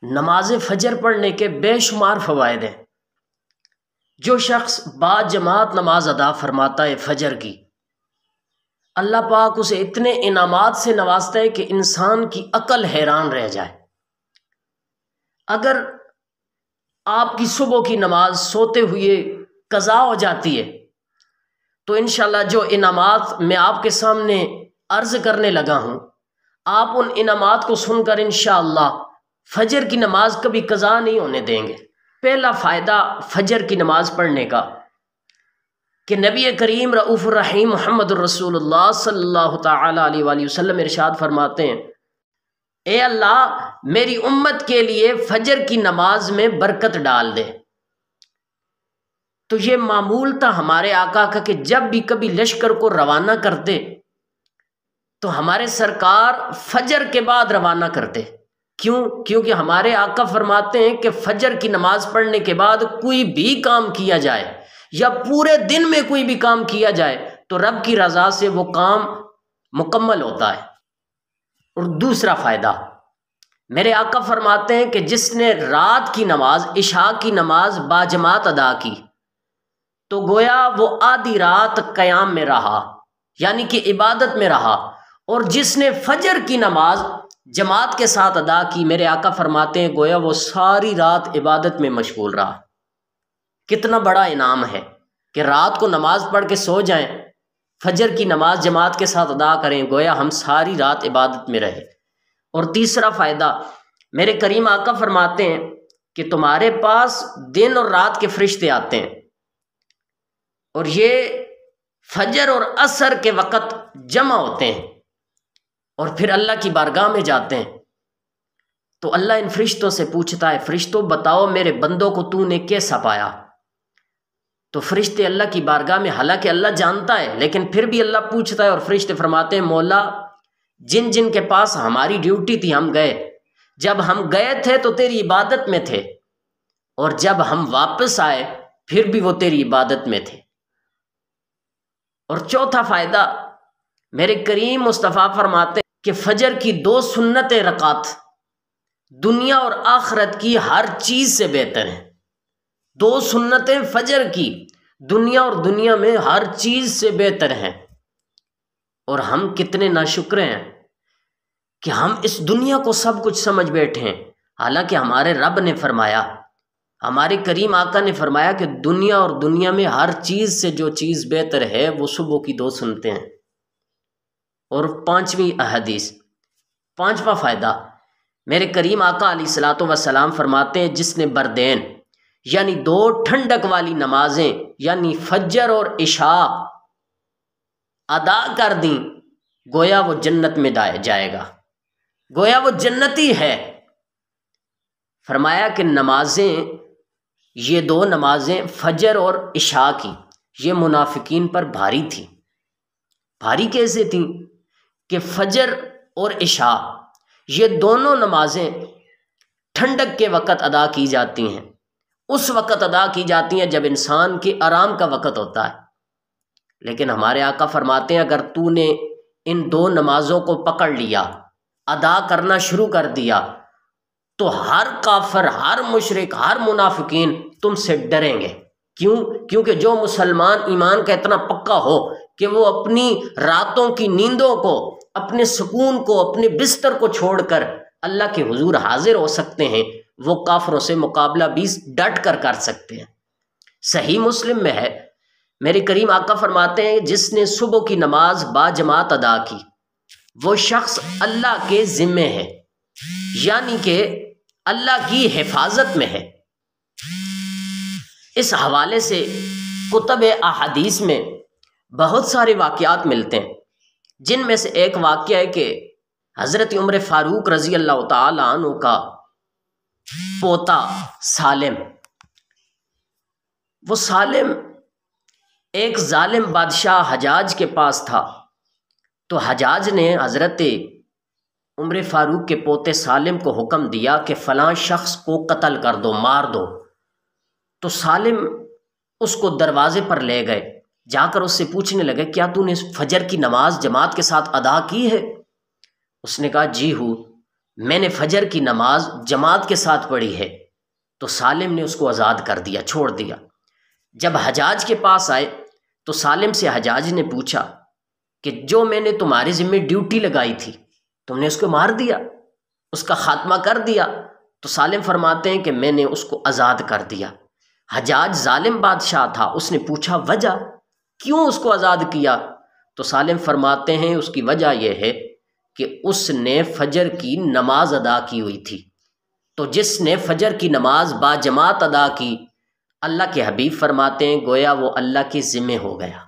نماز فجر پڑھنے کے بے شمار فوائد ہیں۔ جو شخص با جماعت نماز ادا فرماتا ہے فجر کی، اللہ پاک اسے اتنے انعامات سے نوازتا ہے کہ انسان کی عقل حیران رہ جائے۔ اگر آپ کی صبح کی نماز سوتے ہوئے قضا ہو جاتی ہے تو انشاءاللہ جو انعامات میں آپ کے سامنے عرض کرنے لگا ہوں، آپ ان انعامات کو سن کر انشاءاللہ فجر کی نماز کبھی قضا نہیں ہونے دیں گے۔ پہلا فائدہ فجر کی نماز پڑھنے کا کہ نبی کریم رؤوف الرحیم محمد الرسول اللہ صلی اللہ تعالی علیہ وآلہ وسلم ارشاد فرماتے ہیں، اے اللہ میری امت کے لیے فجر کی نماز میں برکت ڈال دے۔ تو یہ معمول تھا ہمارے آقا کا کہ جب بھی کبھی لشکر کو روانہ کرتے تو ہمارے سرکار فجر کے بعد روانہ کرتے۔ کیوں؟ کیونکہ ہمارے آقا فرماتے ہیں کہ فجر کی نماز پڑھنے کے بعد کوئی بھی کام کیا جائے یا پورے دن میں کوئی بھی کام کیا جائے تو رب کی رضا سے وہ کام مکمل ہوتا ہے۔ اور دوسرا فائدہ، میرے آقا فرماتے ہیں کہ جس نے رات کی نماز عشاء کی نماز باجماعت ادا کی تو گویا وہ آدھی رات قیام میں رہا، یعنی کہ عبادت میں رہا، اور جس نے فجر کی نماز جماعت کے ساتھ ادا کی، میرے آقا فرماتے ہیں گویا وہ ساری رات عبادت میں مشغول رہا۔ کتنا بڑا انعام ہے کہ رات کو نماز پڑھ کے سو جائیں، فجر کی نماز جماعت کے ساتھ ادا کریں، گویا ہم ساری رات عبادت میں رہے۔ اور تیسرا فائدہ، میرے کریم آقا فرماتے ہیں کہ تمہارے پاس دن اور رات کے فرشتے آتے ہیں اور یہ فجر اور عصر کے وقت جمع ہوتے ہیں اور پھر اللہ کی بارگاہ میں جاتے ہیں تو اللہ ان فرشتوں سے پوچھتا ہے، فرشتوں بتاؤ میرے بندوں کو تو نے کیسا پایا؟ تو فرشتے اللہ کی بارگاہ میں، حالانکہ اللہ جانتا ہے لیکن پھر بھی اللہ پوچھتا ہے، اور فرشتے فرماتے ہیں مولا جن جن کے پاس ہماری ڈیوٹی تھی ہم گئے، جب ہم گئے تھے تو تیری عبادت میں تھے، اور جب ہم واپس آئے پھر بھی وہ تیری عبادت میں تھے۔ اور چوتھا فائدہ، میرے کریم مصطفیٰ فرماتے ہیں کہ فجر کی 2 سنت رکعت دنیا اور آخرت کی ہر چیز سے بہتر ہیں۔ 2 سنتیں فجر کی دنیا اور دنیا میں ہر چیز سے بہتر ہیں۔ اور ہم کتنے ناشکر ہیں کہ ہم اس دنیا کو سب کچھ سمجھ بیٹھے ہیں، حالانکہ ہمارے رب نے فرمایا، ہمارے کریم آقا نے فرمایا کہ دنیا اور دنیا میں ہر چیز سے جو چیز بہتر ہے وہ صبح کی 2 سنتیں ہیں۔ اور 5ویں حدیث، 5واں فائدہ، میرے کریم آقا علیہ الصلوۃ والسلام فرماتے ہیں جس نے بردین یعنی 2 ٹھنڈک والی نمازیں یعنی فجر اور عشاء ادا کر دیں گویا وہ جنت میں جائے گا، گویا وہ جنتی ہے۔ فرمایا کہ نمازیں، یہ 2 نمازیں فجر اور عشاء کی، یہ منافقین پر بھاری تھی۔ بھاری کیسے تھیں کہ فجر اور عشاء یہ دونوں نمازیں ٹھنڈک کے وقت ادا کی جاتی ہیں، اس وقت ادا کی جاتی ہیں جب انسان کے آرام کا وقت ہوتا ہے، لیکن ہمارے آقا فرماتے ہیں اگر تو نے ان 2 نمازوں کو پکڑ لیا، ادا کرنا شروع کر دیا، تو ہر کافر، ہر مشرک، ہر منافقین تم سے ڈریں گے۔ کیوں؟ کیونکہ جو مسلمان ایمان کا اتنا پکا ہو کہ وہ اپنی راتوں کی نیندوں کو، اپنے سکون کو، اپنے بستر کو چھوڑ کر اللہ کے حضور حاضر ہو سکتے ہیں، وہ کافروں سے مقابلہ بھی ڈٹ کر سکتے ہیں۔ صحیح مسلم میں ہے، میرے کریم آقا فرماتے ہیں جس نے صبح کی نماز باجماعت ادا کی وہ شخص اللہ کے ذمے ہے، یعنی کہ اللہ کی حفاظت میں ہے۔ اس حوالے سے کتب احادیث میں بہت سارے واقعات ملتے ہیں، جن میں سے ایک واقعہ ہے کہ حضرت عمر فاروق رضی اللہ تعالی عنہ کا پوتا سالم، وہ سالم ایک ظالم بادشاہ حجاج کے پاس تھا، تو حجاج نے حضرت عمر فاروق کے پوتے سالم کو حکم دیا کہ فلاں شخص کو قتل کر دو، مار دو۔ تو سالم اس کو دروازے پر لے گئے، جا کر اس سے پوچھنے لگے کیا تو نے فجر کی نماز جماعت کے ساتھ ادا کی ہے؟ اس نے کہا جی ہوں۔ میں نے فجر کی نماز جماعت کے ساتھ پڑھی ہے، تو سالم نے اس کو آزاد کر دیا، چھوڑ دیا۔ جب حجاج کے پاس آئے تو سالم سے حجاج نے پوچھا کہ جو میں نے تمہارے ذمہ ڈیوٹی لگائی تھی تم نے اس کو مار دیا، اس کا خاتمہ کر دیا؟ تو سالم فرماتے ہیں کہ میں نے اس کو آزاد کر دیا۔ حجاج ظالم بادشاہ تھا، اس نے پوچھا وجہ کیوں اس کو آزاد کیا؟ تو سالم فرماتے ہیں اس کی وجہ یہ ہے کہ اس نے فجر کی نماز ادا کی ہوئی تھی، تو جس نے فجر کی نماز با جماعت ادا کی، اللہ کے حبیب فرماتے ہیں گویا وہ اللہ کے ذمہ ہو گیا۔